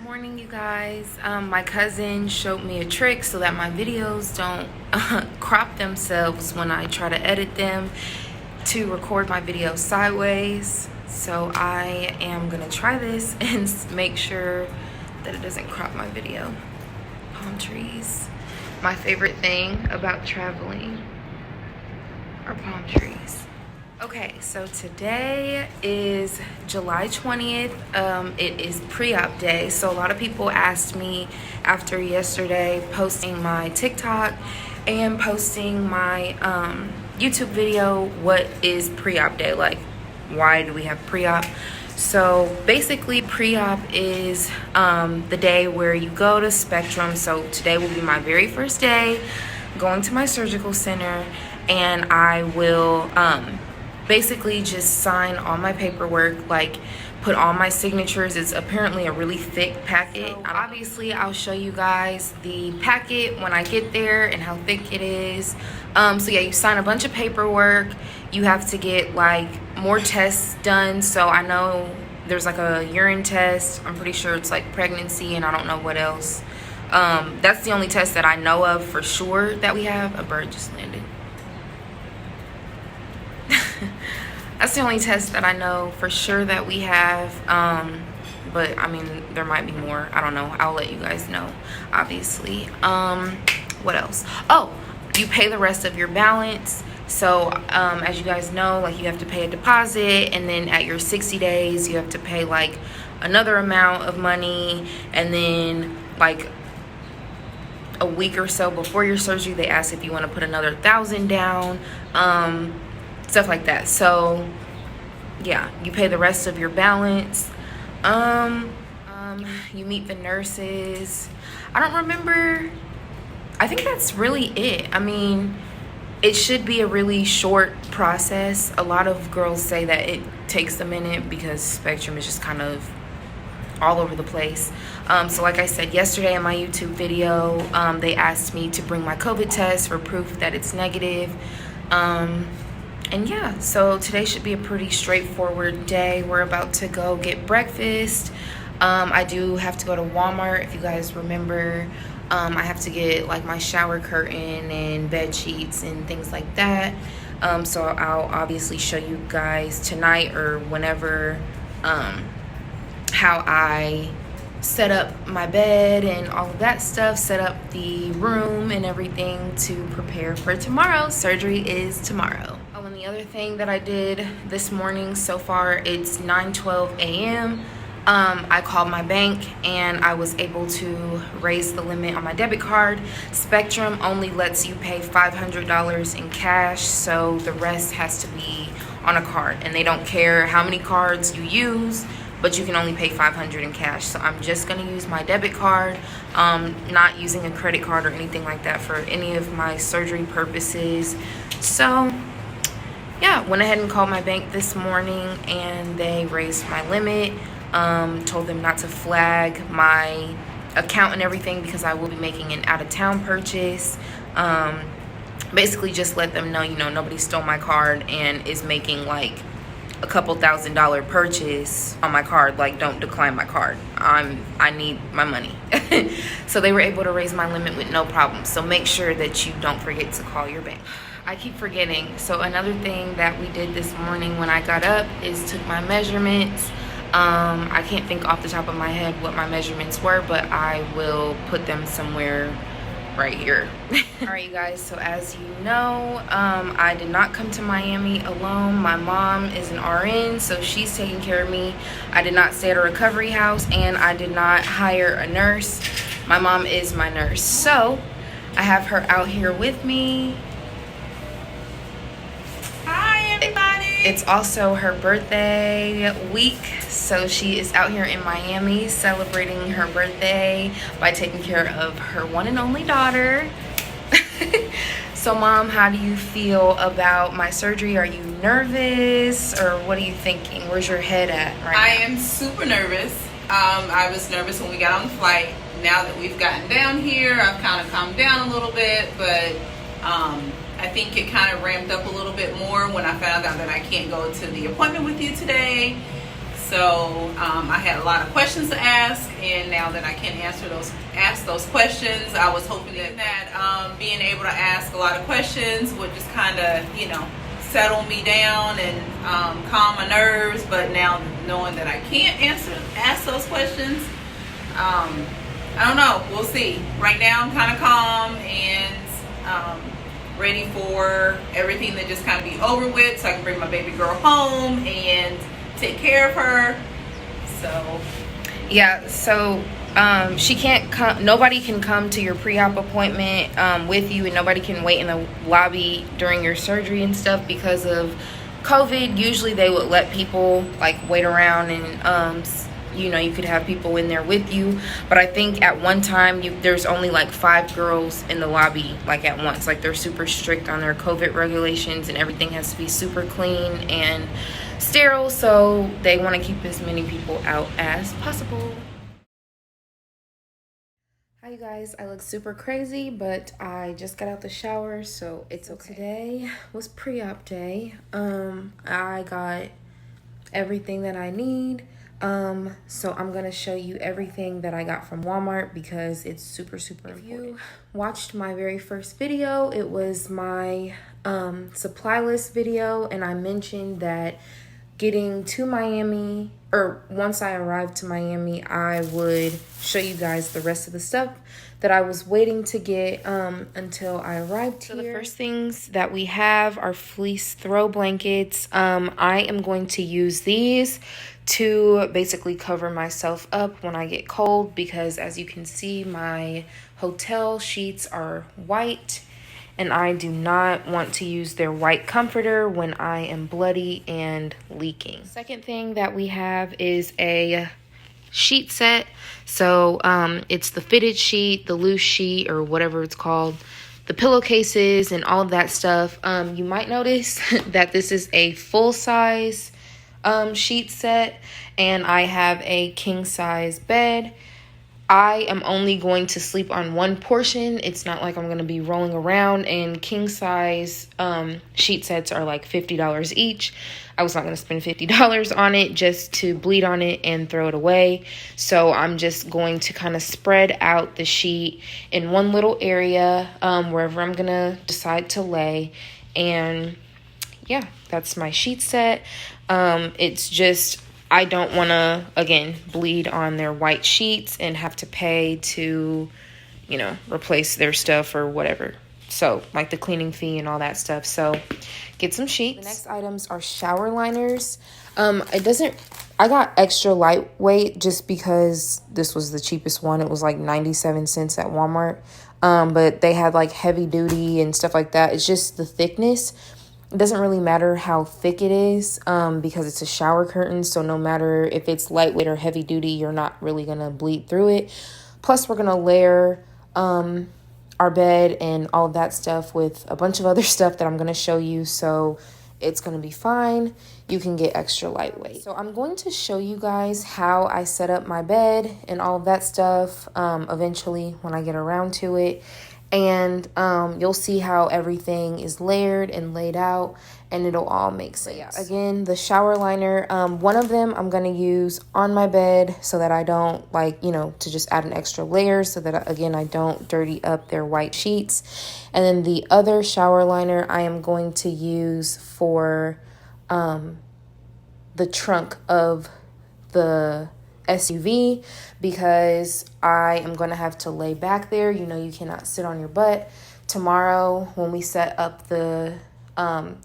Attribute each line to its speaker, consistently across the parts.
Speaker 1: Morning, you guys. My cousin showed me a trick so that my videos don't crop themselves when I try to edit them to record my videos sideways. So I am gonna try this and make sure that it doesn't crop my video. Palm trees. My favorite thing about traveling are palm trees. Okay, so today is July 20th. It is pre-op day. So a lot of people asked me after yesterday posting my TikTok and posting my YouTube video, what is pre-op day? Like, why do we have pre-op? So basically pre-op is the day where you go to Spectrum. So today will be my very first day going to my surgical center, and I will basically just sign all my paperwork, like put all my signatures. It's apparently a really thick packet. So obviously I'll show you guys the packet when I get there and how thick it is. So yeah, you sign a bunch of paperwork. You have to get like more tests done. So I know there's like a urine test. I'm pretty sure it's like pregnancy, and I don't know what else. That's the only test that I know of for sure that we have. A bird just landed. That's the only test that I know for sure that we have. But I mean, there might be more. I don't know. I'll let you guys know, obviously. What else? Oh, you pay the rest of your balance. So as you guys know, like, you have to pay a deposit, and then at your 60 days you have to pay like another amount of money, and then like a week or so before your surgery they ask if you want to put another 1,000 down, stuff like that. So yeah, you pay the rest of your balance. You meet the nurses. I don't remember. I think that's really it. I mean, it should be a really short process. A lot of girls say that it takes a minute because Spectrum is just kind of all over the place. So like I said yesterday in my YouTube video, they asked me to bring my COVID test for proof that it's negative. And yeah, so today should be a pretty straightforward day. We're about to go get breakfast. I do have to go to Walmart, if you guys remember. I have to get like my shower curtain and bed sheets and things like that. So I'll obviously show you guys tonight or whenever how I set up my bed and all of that stuff, set up the room and everything to prepare for tomorrow. Surgery is tomorrow. Oh, and the other thing that I did this morning, so far it's 9:12 a.m. I called my bank and I was able to raise the limit on my debit card. Spectrum only lets you pay $500 in cash, so the rest has to be on a card, and they don't care how many cards you use, but you can only pay $500 in cash. So I'm just gonna use my debit card, not using a credit card or anything like that for any of my surgery purposes. So yeah, went ahead and called my bank this morning and they raised my limit. Told them not to flag my account and everything because I will be making an out-of-town purchase. Basically just let them know, you know, nobody stole my card and is making like a couple $1,000 purchase on my card. Like, don't decline my card. I need my money. So they were able to raise my limit with no problem. So make sure that you don't forget to call your bank. I keep forgetting. So another thing that we did this morning when I got up is took my measurements. I can't think off the top of my head what my measurements were, but I will put them somewhere right here. All right, you guys, so as you know, I did not come to Miami alone. My mom is an RN, so she's taking care of me. I did not stay at a recovery house, and I did not hire a nurse. My mom is my nurse, so I have her out here with me.
Speaker 2: Hi, everybody.
Speaker 1: It's also her birthday week, so she is out here in Miami celebrating her birthday by taking care of her one and only daughter. So Mom, how do you feel about my surgery? Are you nervous, or what are you thinking? Where's your head at right now?
Speaker 2: I am super nervous. I was nervous when we got on the flight. Now that we've gotten down here, I've kind of calmed down a little bit, but I think it kind of ramped up a little bit more when I found out that I can't go to the appointment with you today. So So I had a lot of questions to ask, and now that I can ask those questions, I was hoping that being able to ask a lot of questions would just kind of, you know, settle me down and calm my nerves. But now knowing that I can't ask those questions, I don't know. We'll see. Right now I'm kind of calm and ready for everything to just kind of be over with, so I can bring my baby girl home and take care of her. So
Speaker 1: yeah, so she can't come, nobody can come to your pre-op appointment with you, and nobody can wait in the lobby during your surgery and stuff because of COVID. Usually they would let people like wait around, and you know, you could have people in there with you, but I think at one time there's only like 5 girls in the lobby like at once. Like they're super strict on their COVID regulations, and everything has to be super clean and sterile, so they want to keep as many people out as possible. Hi you guys, I look super crazy, but I just got out the shower, so it's okay. Today was pre-op day. I got everything that I need. So I'm gonna show you everything that I got from Walmart because it's super important. If you watched my very first video, it was my supply list video, and I mentioned that getting to Miami, or once I arrived to Miami, I would show you guys the rest of the stuff that I was waiting to get until I arrived here. So the first things that we have are fleece throw blankets. I am going to use these to basically cover myself up when I get cold, because as you can see, my hotel sheets are white, and I do not want to use their white comforter when I am bloody and leaking. Second thing that we have is a sheet set. So it's the fitted sheet, the loose sheet, or whatever it's called, the pillowcases, and all of that stuff. You might notice that this is a full-size sheet set, and I have a king-size bed. I am only going to sleep on one portion. It's not like I'm going to be rolling around, and king size sheet sets are like $50 each. I was not going to spend $50 on it just to bleed on it and throw it away. So I'm just going to kind of spread out the sheet in one little area wherever I'm going to decide to lay. And yeah, that's my sheet set. It's just, I don't want to, again, bleed on their white sheets and have to pay to, you know, replace their stuff or whatever. So, like the cleaning fee and all that stuff. So, get some sheets. The next items are shower liners. I got extra lightweight just because this was the cheapest one. It was like 97 cents at Walmart. But they had like heavy duty and stuff like that. It's just the thickness. It doesn't really matter how thick it is because it's a shower curtain. So no matter if it's lightweight or heavy duty, you're not really going to bleed through it. Plus, we're going to layer our bed and all of that stuff with a bunch of other stuff that I'm going to show you. So it's going to be fine. You can get extra lightweight. So I'm going to show you guys how I set up my bed and all of that stuff eventually when I get around to it. And you'll see how everything is layered and laid out, and it'll all make sense. Yeah, again, the shower liner, one of them I'm going to use on my bed so that I don't, to just add an extra layer so that, again, I don't dirty up their white sheets. And then the other shower liner I am going to use for the trunk of the SUV, because I am going to have to lay back there. You know, you cannot sit on your butt. Tomorrow, when we set up the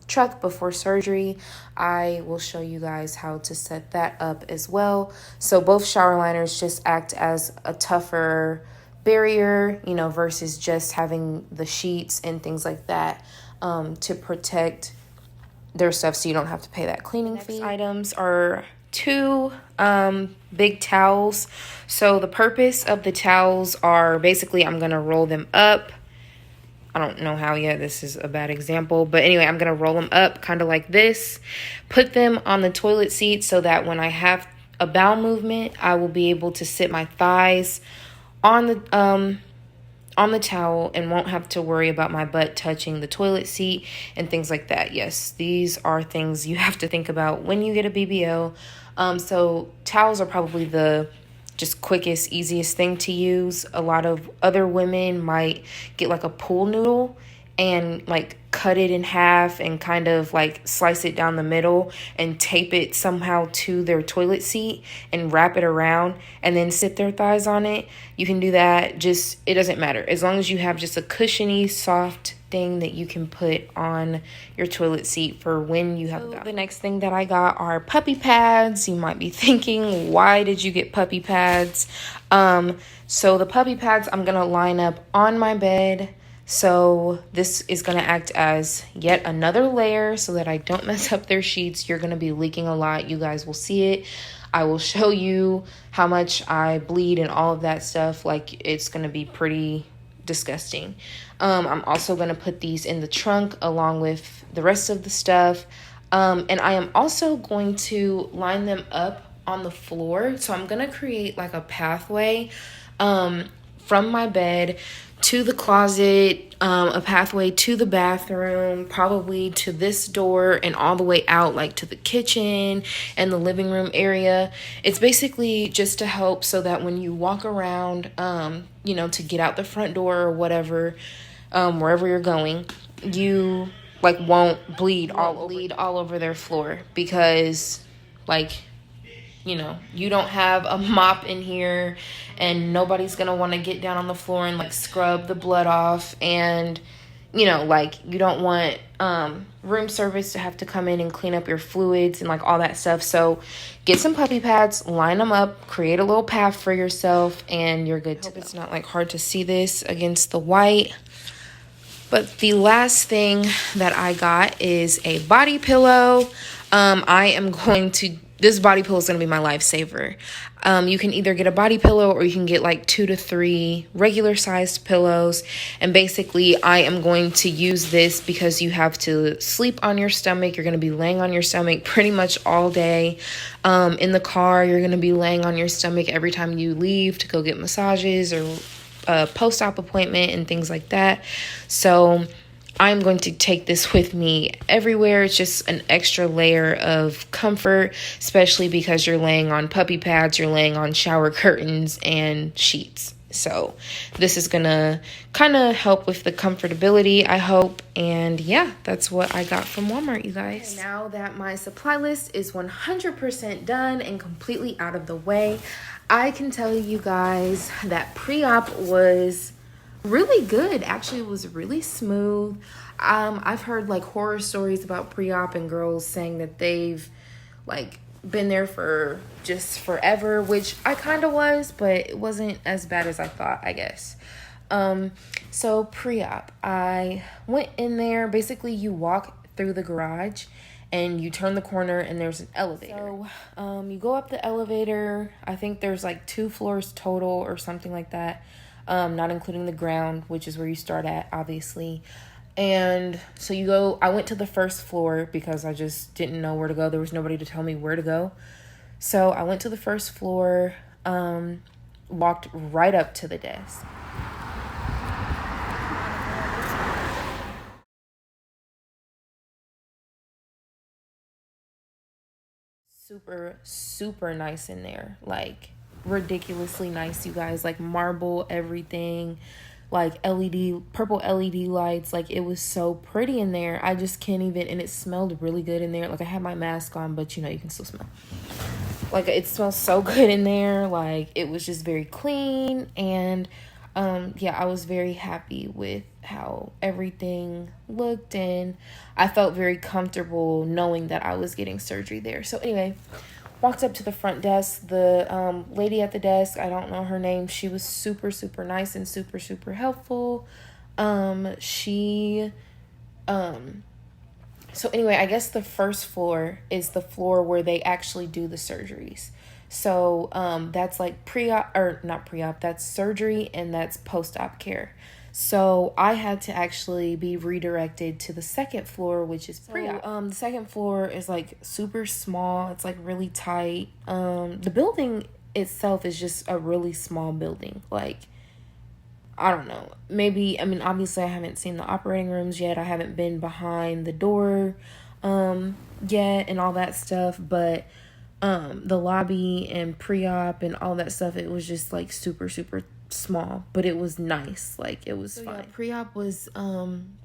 Speaker 1: truck before surgery, I will show you guys how to set that up as well. So both shower liners just act as a tougher barrier, you know, versus just having the sheets and things like that to protect their stuff so you don't have to pay that cleaning fee. Next items are 2 big towels. So the purpose of the towels are basically I'm going to roll them up. I don't know how yet. This is a bad example. But anyway, I'm going to roll them up kind of like this. Put them on the toilet seat so that when I have a bowel movement, I will be able to sit my thighs on on the towel and won't have to worry about my butt touching the toilet seat and things like that. Yes, these are things you have to think about when you get a BBL. So towels are probably the just quickest, easiest thing to use. A lot of other women might get like a pool noodle and like cut it in half and kind of like slice it down the middle and tape it somehow to their toilet seat and wrap it around and then sit their thighs on it. You can do that. Just, it doesn't matter. As long as you have just a cushiony, soft thing that you can put on your toilet seat for when you have that. The next thing that I got are puppy pads. You might be thinking, why did you get puppy pads? So the puppy pads I'm gonna line up on my bed. So this is going to act as yet another layer so that I don't mess up their sheets. You're going to be leaking a lot. You guys will see it. I will show you how much I bleed and all of that stuff. Like, it's going to be pretty disgusting. I'm also going to put these in the trunk along with the rest of the stuff. And I am also going to line them up on the floor. So I'm going to create like a pathway from my bed to the closet, a pathway to the bathroom, probably to this door and all the way out, like to the kitchen and the living room area. It's basically just to help so that when you walk around, you know, to get out the front door or whatever, wherever you're going, you like won't bleed all over their floor because like, you know, you don't have a mop in here and nobody's going to want to get down on the floor and like scrub the blood off. And, you know, like you don't want room service to have to come in and clean up your fluids and like all that stuff. So get some puppy pads, line them up, create a little path for yourself, and you're good to go. It's not like hard to see this against the white. But the last thing that I got is a body pillow. This body pillow is going to be my lifesaver. You can either get a body pillow or you can get like 2 to 3 regular sized pillows. And basically I am going to use this because you have to sleep on your stomach. You're going to be laying on your stomach pretty much all day. In the car, you're going to be laying on your stomach every time you leave to go get massages or a post-op appointment and things like that. So I'm going to take this with me everywhere. It's just an extra layer of comfort, especially because you're laying on puppy pads, you're laying on shower curtains and sheets. So this is going to kind of help with the comfortability, I hope. And yeah, that's what I got from Walmart, you guys. Okay, now that my supply list is 100% done and completely out of the way, I can tell you guys that pre-op was really good. Actually, it was really smooth. I've heard like horror stories about pre-op and girls saying that they've like been there for just forever, which I kind of was, but it wasn't as bad as I thought, I guess. So pre-op, I went in there. Basically, you walk through the garage and you turn the corner and there's an elevator. So you go up the elevator. I think there's like 2 floors total or something like that. Not including the ground, which is where you start at, obviously. And so I went to the first floor because I just didn't know where to go. There was nobody to tell me where to go. So I went to the first floor, walked right up to the desk. Super nice in there. Like, ridiculously nice, you guys. Like, marble, everything. Like, purple LED lights. Like, it was so pretty in there. I just can't even. And it smelled really good in there. Like, I had my mask on, but you know, you can still smell. Like, it smells so good in there. Like, it was just very clean. And yeah, I was very happy with how everything looked, and I felt very comfortable knowing that I was getting surgery there. So anyway, walked up to the front desk. The lady at the desk, I don't know her name, she was super nice and super helpful. So anyway, I guess the first floor is the floor where they actually do the surgeries. So that's like that's surgery, and that's post-op care. So I had to actually be redirected to the second floor, which is pre-op. The second floor is like super small. It's like really tight. The building itself is just a really small building. Like, I don't know. Maybe, I mean, obviously I haven't seen the operating rooms yet. I haven't been behind the door yet and all that stuff. But the lobby and pre-op and all that stuff, it was just like super, super small. But it was nice. Like, it was fine. Yeah, pre-op was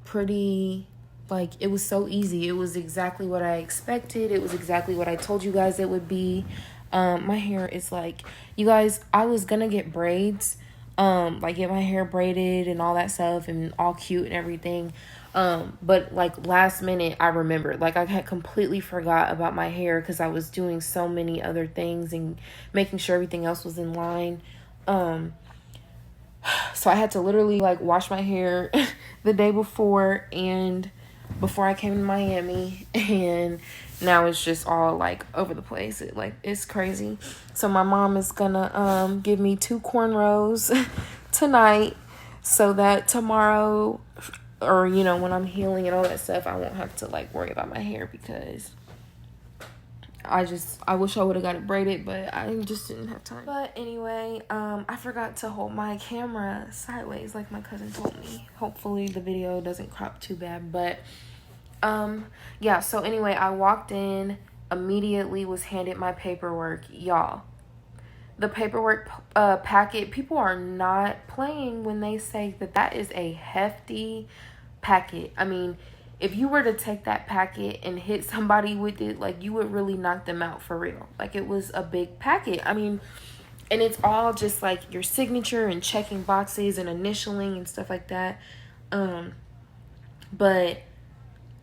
Speaker 1: pretty, like, it was so easy. It was exactly what I expected. It was exactly what I told you guys it would be. My hair is like, you guys, I was gonna get braids. Like get my hair braided and all that stuff and all cute and everything. But like last minute I remembered, like I had completely forgot about my hair because I was doing so many other things and making sure everything else was in line. So I had to literally like wash my hair the day before and before I came to Miami, and now it's just all like over the place. It's crazy. So my mom is gonna give me 2 cornrows tonight so that tomorrow, or you know, when I'm healing and all that stuff, I won't have to like worry about my hair, because I wish I would have got it braided, but I just didn't have time. But anyway, I forgot to hold my camera sideways like my cousin told me. Hopefully the video doesn't crop too bad, but yeah, so anyway, I walked in, immediately was handed my paperwork. Y'all, the paperwork packet, people are not playing when they say that that is a hefty packet. I mean, if you were to take that packet and hit somebody with it, like, you would really knock them out for real. Like, it was a big packet. I mean, and it's all just like your signature and checking boxes and initialing and stuff like that. But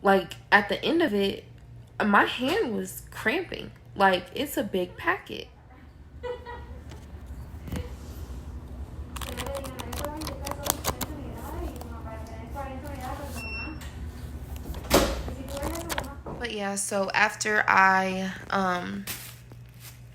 Speaker 1: like at the end of it, my hand was cramping. Like, it's a big packet. But yeah, so after I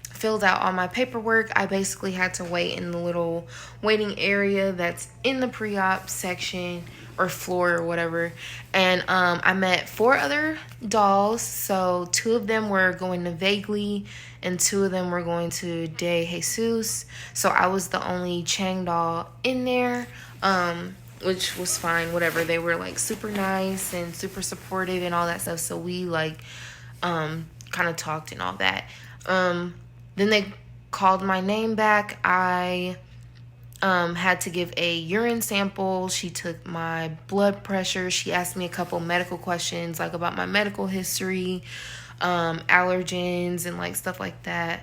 Speaker 1: filled out all my paperwork, I basically had to wait in the little waiting area that's in the pre-op section or floor or whatever. And I met 4 other dolls. So 2 of them were going to Vaguely and 2 of them were going to De Jesus. So I was the only Chang doll in there, which was fine, whatever. They were like super nice and super supportive and all that stuff. So we like kind of talked and all that. Then they called my name back. I had to give a urine sample. She took my blood pressure. She asked me a couple medical questions, like about my medical history, allergens and like stuff like that.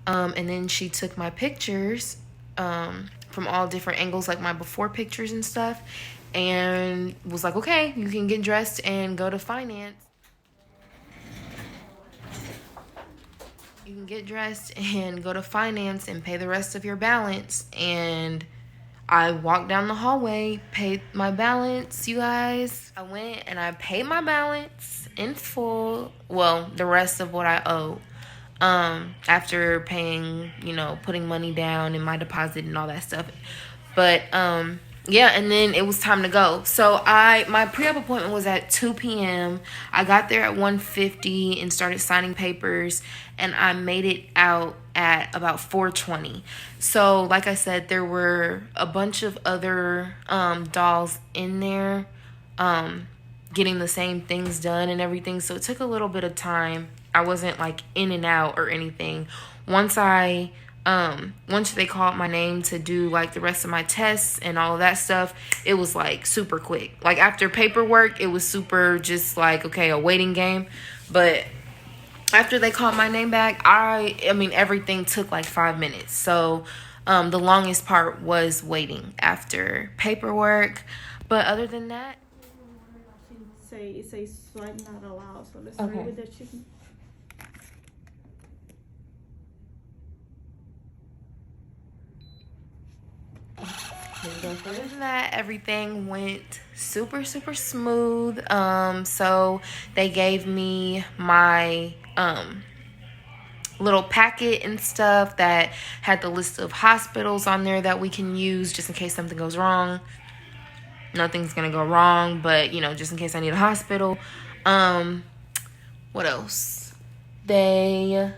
Speaker 1: And then she took my pictures from all different angles, like my before pictures and stuff, and was like, okay, you can get dressed and go to finance. You can get dressed and go to finance and pay the rest of your balance. And I walked down the hallway, paid my balance, you guys. I went and I paid my balance in full. Well, the rest of what I owe. After paying, you know, putting money down in my deposit and all that stuff. But, yeah, and then it was time to go. So my pre-op appointment was at 2 p.m. I got there at 1:50 and started signing papers, and I made it out at about 4:20. So like I said, there were a bunch of other dolls in there getting the same things done and everything. So it took a little bit of time. I wasn't like in and out or anything. Once they called my name to do like the rest of my tests and all of that stuff, it was like super quick. Like after paperwork, it was super just like, okay, a waiting game. But after they called my name back, I mean, everything took like 5 minutes. So the longest part was waiting after paperwork. But other than that,
Speaker 3: it says swipe not allowed. So let's start with the chicken.
Speaker 1: Other than that, everything went super, super smooth. So they gave me my little packet and stuff that had the list of hospitals on there that we can use just in case something goes wrong. Nothing's gonna go wrong, but you know, just in case I need a hospital. What else? They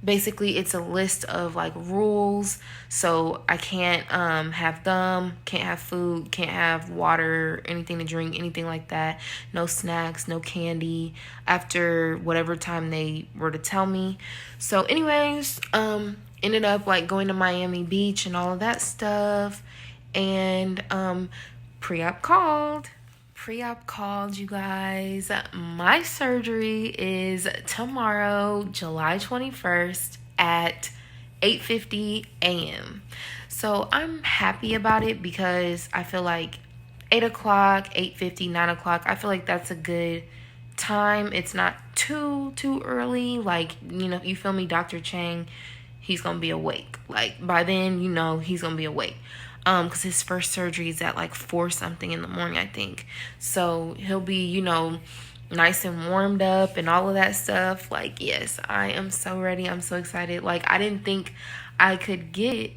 Speaker 1: basically it's a list of like rules. So I can't have gum, can't have food, can't have water, anything to drink, anything like that. No snacks, no candy after whatever time they were to tell me. So anyways, ended up like going to Miami Beach and all of that stuff. And pre-op called, you guys. My surgery is tomorrow, July 21st at 8:50 a.m. So I'm happy about it because I feel like 8 o'clock, 8:50, 9 o'clock, I feel like that's a good time. It's not too early. Like, you know, you feel me, Dr. Chang, he's gonna be awake. Like, by then, you know, he's gonna be awake. Because his first surgery is at like 4 something in the morning, I think. So he'll be, you know, nice and warmed up and all of that stuff. Like, yes, I am so ready. I'm so excited. Like, I didn't think I could get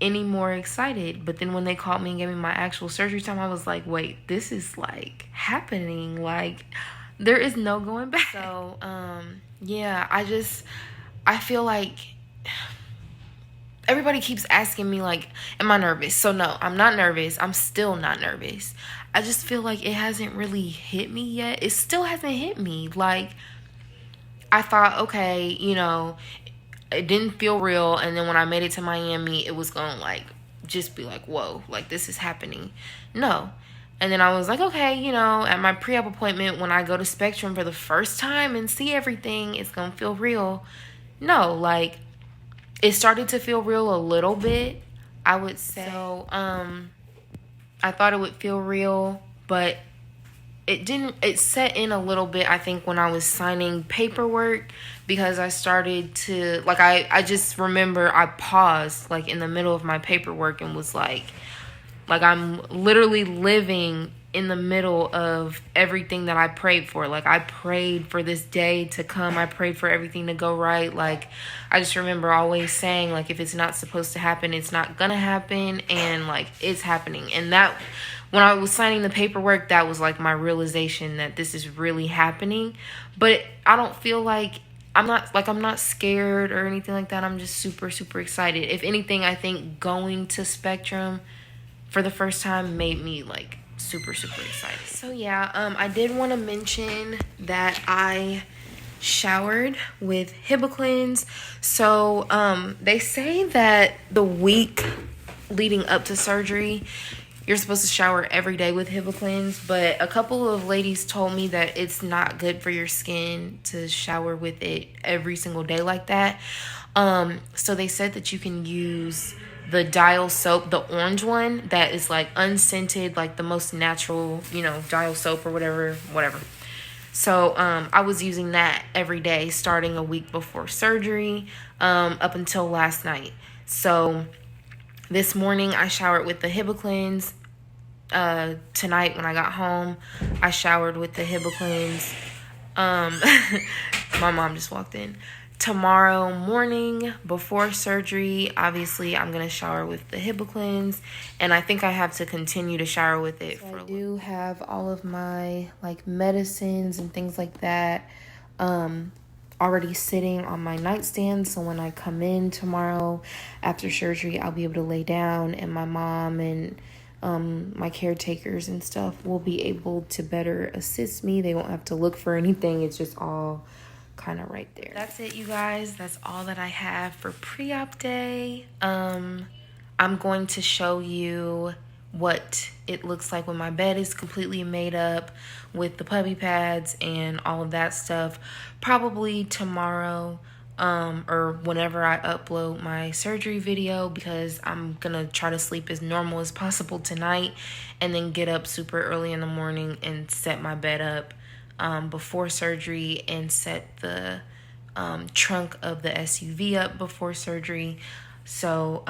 Speaker 1: any more excited. But then when they called me and gave me my actual surgery time, I was like, wait, this is like happening. Like, there is no going back. So, yeah, I feel like everybody keeps asking me, like, am I nervous? So no, I'm not nervous. I'm still not nervous. I just feel like it hasn't really hit me yet. It still hasn't hit me. Like, I thought, okay, you know, it didn't feel real. And then when I made it to Miami, it was going to, like, just be like, whoa, like, this is happening. No. And then I was like, okay, you know, at my pre-op appointment, when I go to Spectrum for the first time and see everything, it's going to feel real. No, like, it started to feel real a little bit, I would say. So, I thought it would feel real, but it didn't. It set in a little bit, I think, when I was signing paperwork, because I started to, like, I just remember I paused, like, in the middle of my paperwork and was like I'm literally living in the middle of everything that I prayed for. Like, I prayed for this day to come. I prayed for everything to go right. Like, I just remember always saying, like, if it's not supposed to happen, it's not gonna happen. And, like, it's happening. And that, when I was signing the paperwork, that was, like, my realization that this is really happening. But I don't feel like, I'm not scared or anything like that. I'm just super, super excited. If anything, I think going to Spectrum for the first time made me, like, super, super excited. So yeah, I did want to mention that I showered with Hibiclens. So they say that the week leading up to surgery, you're supposed to shower every day with Hibiclens, but a couple of ladies told me that it's not good for your skin to shower with it every single day like that. So they said that you can use the Dial soap, the orange one that is like unscented, like the most natural, you know, Dial soap or whatever. So I was using that every day starting a week before surgery, up until last night. So this morning I showered with the Hibiclens. Tonight when I got home, I showered with the Hibiclens. My mom just walked in. Tomorrow morning before surgery, obviously I'm gonna shower with the Hibiclens, and I think I have to continue to shower with it. So I do have all of my like medicines and things like that already sitting on my nightstand, so when I come in tomorrow after surgery, I'll be able to lay down, and my mom and my caretakers and stuff will be able to better assist me. They won't have to look for anything. It's just all kind of right there. That's it, you guys. That's all that I have for pre-op day. I'm going to show you what it looks like when my bed is completely made up with the puppy pads and all of that stuff, probably tomorrow, or whenever I upload my surgery video, because I'm gonna try to sleep as normal as possible tonight and then get up super early in the morning and set my bed up before surgery, and set the trunk of the SUV up before surgery. So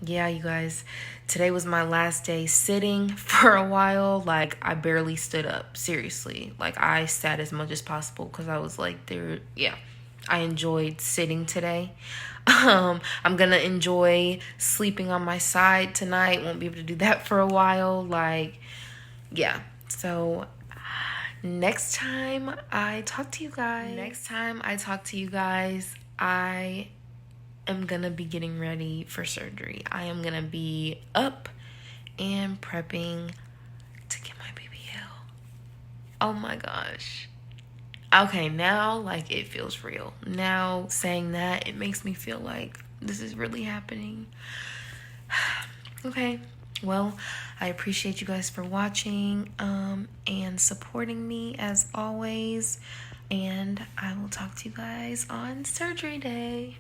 Speaker 1: yeah, you guys, today was my last day sitting for a while. Like, I barely stood up, seriously. Like, I sat as much as possible because I was like, I enjoyed sitting today. I'm gonna enjoy sleeping on my side tonight. Won't be able to do that for a while. Like, yeah. So next time I talk to you guys, I am gonna be getting ready for surgery. I am gonna be up and prepping to get my BBL. Oh my gosh. Okay, now like it feels real. Now saying that, it makes me feel like this is really happening. Okay, well, I appreciate you guys for watching and supporting me as always. And I will talk to you guys on surgery day.